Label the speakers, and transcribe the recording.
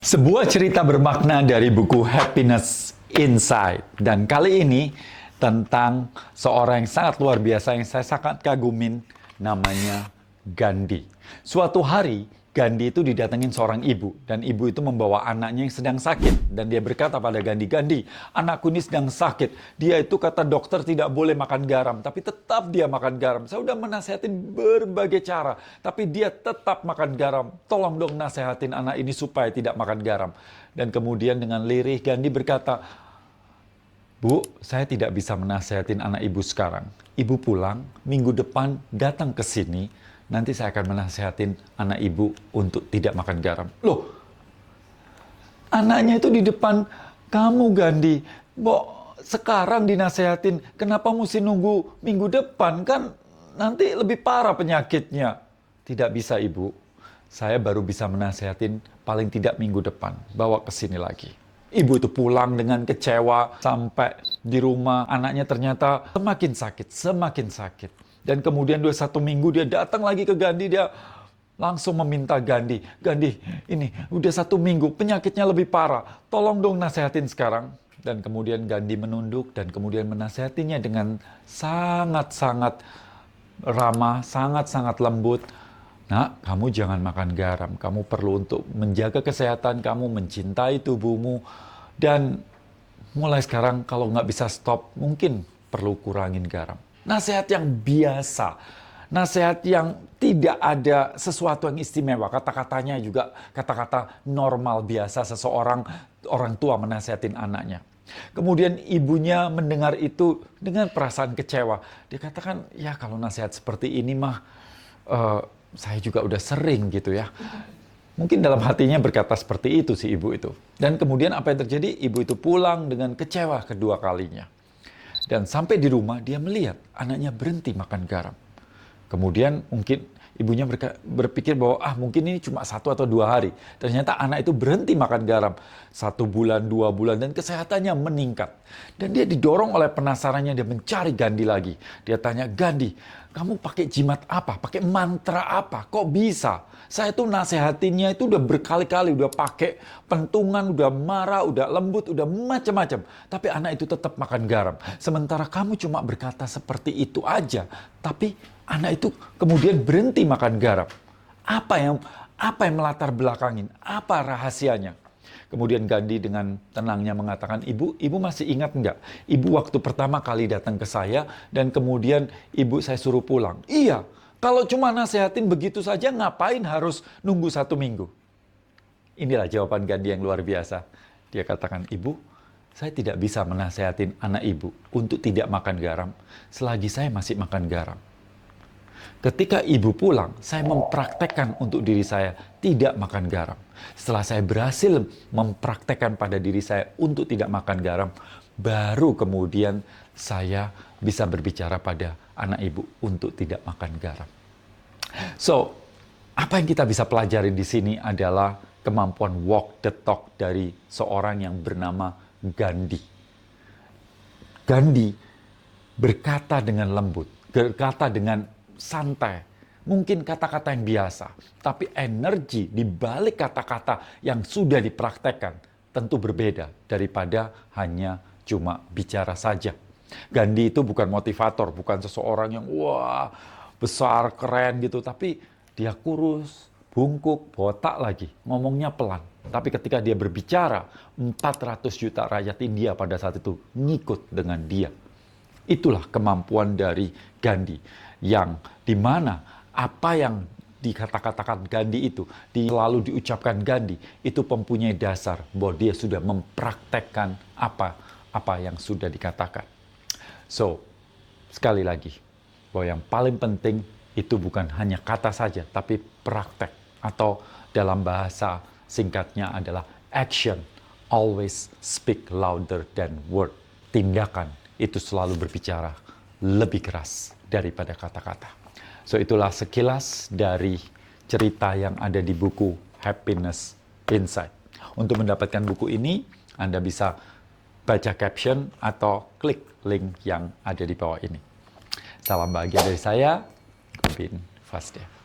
Speaker 1: Sebuah cerita bermakna dari buku Happiness Inside. Dan kali ini tentang seorang yang sangat luar biasa yang saya sangat kagumin, namanya Gandhi. Suatu hari, Gandhi itu didatengin seorang ibu. Dan ibu itu membawa anaknya yang sedang sakit. Dan dia berkata pada Gandhi, "Gandhi, anakku ini sedang sakit. Dia itu kata dokter tidak boleh makan garam. Tapi tetap dia makan garam. Saya udah menasihatin berbagai cara. Tapi dia tetap makan garam. Tolong dong nasihatin anak ini supaya tidak makan garam." Dan kemudian dengan lirih Gandhi berkata, "Bu, saya tidak bisa menasihatin anak ibu sekarang. Ibu pulang, minggu depan datang ke sini. Nanti saya akan menasihatin anak ibu untuk tidak makan garam." Loh, anaknya itu di depan kamu, Gandhi. Sekarang dinasehatin, kenapa mesti nunggu minggu depan? Kan nanti lebih parah penyakitnya. Tidak bisa, Ibu. Saya baru bisa menasehatin paling tidak minggu depan. Bawa ke sini lagi. Ibu itu pulang dengan kecewa sampai di rumah. Anaknya ternyata semakin sakit, semakin sakit. Dan kemudian 1 minggu dia datang lagi ke Gandhi, dia langsung meminta Gandhi, "Gandhi, ini udah 1 minggu, penyakitnya lebih parah. Tolong dong nasehatin sekarang." Dan kemudian Gandhi menunduk dan kemudian menasehatinya dengan sangat-sangat ramah, sangat-sangat lembut. "Nak, kamu jangan makan garam. Kamu perlu untuk menjaga kesehatan kamu, mencintai tubuhmu. Dan mulai sekarang kalau nggak bisa stop, mungkin perlu kurangin garam." Nasihat yang biasa, nasihat yang tidak ada sesuatu yang istimewa. Kata-katanya juga kata-kata normal biasa seseorang orang tua menasihatin anaknya. Kemudian ibunya mendengar itu dengan perasaan kecewa. Dia katakan, "Ya kalau nasihat seperti ini mah saya juga udah sering gitu ya." Mungkin dalam hatinya berkata seperti itu si ibu itu. Dan kemudian apa yang terjadi? Ibu itu pulang dengan kecewa kedua kalinya. Dan sampai di rumah dia melihat anaknya berhenti makan garam. Kemudian mungkin ibunya berpikir bahwa mungkin ini cuma 1 atau 2 hari. Ternyata anak itu berhenti makan garam 1 bulan, 2 bulan, dan kesehatannya meningkat. Dan dia didorong oleh penasarannya, dia mencari Gandhi lagi. Dia tanya, "Gandhi, kamu pakai jimat apa? Pakai mantra apa? Kok bisa? Saya tuh nasehatinnya itu udah berkali-kali, udah pakai pentungan, udah marah, udah lembut, udah macam-macam. Tapi anak itu tetap makan garam. Sementara kamu cuma berkata seperti itu aja, tapi anak itu kemudian berhenti makan garam. Apa yang melatar belakangin? Apa rahasianya?" Kemudian Gandhi dengan tenangnya mengatakan, Ibu masih ingat nggak? Ibu waktu pertama kali datang ke saya dan kemudian ibu saya suruh pulang." "Iya, kalau cuma nasehatin begitu saja ngapain harus nunggu 1 minggu?" Inilah jawaban Gandhi yang luar biasa. Dia katakan, "Ibu, saya tidak bisa menasehatin anak ibu untuk tidak makan garam selagi saya masih makan garam. Ketika ibu pulang, saya mempraktekkan untuk diri saya tidak makan garam. Setelah saya berhasil mempraktekkan pada diri saya untuk tidak makan garam, baru kemudian saya bisa berbicara pada anak ibu untuk tidak makan garam." So, apa yang kita bisa pelajari di sini adalah kemampuan walk the talk dari seorang yang bernama Gandhi. Gandhi berkata dengan lembut, berkata dengan santai, mungkin kata-kata yang biasa, tapi energi di balik kata-kata yang sudah dipraktekkan tentu berbeda daripada hanya cuma bicara saja. Gandhi itu bukan motivator, bukan seseorang yang besar, keren gitu, tapi dia kurus, bungkuk, botak lagi, ngomongnya pelan. Tapi ketika dia berbicara, 400 juta rakyat India pada saat itu ngikut dengan dia. Itulah kemampuan dari Gandhi, yang dimana apa yang dikatakan Gandhi itu, selalu diucapkan Gandhi, itu mempunyai dasar bahwa dia sudah mempraktekkan apa yang sudah dikatakan. So, sekali lagi, bahwa yang paling penting itu bukan hanya kata saja, tapi praktek, atau dalam bahasa singkatnya adalah action always speak louder than word. Tindakan itu selalu berbicara lebih keras daripada kata-kata. So, itulah sekilas dari cerita yang ada di buku Happiness Inside. Untuk mendapatkan buku ini, Anda bisa baca caption atau klik link yang ada di bawah ini. Salam bahagia dari saya, Gobin Fasdev.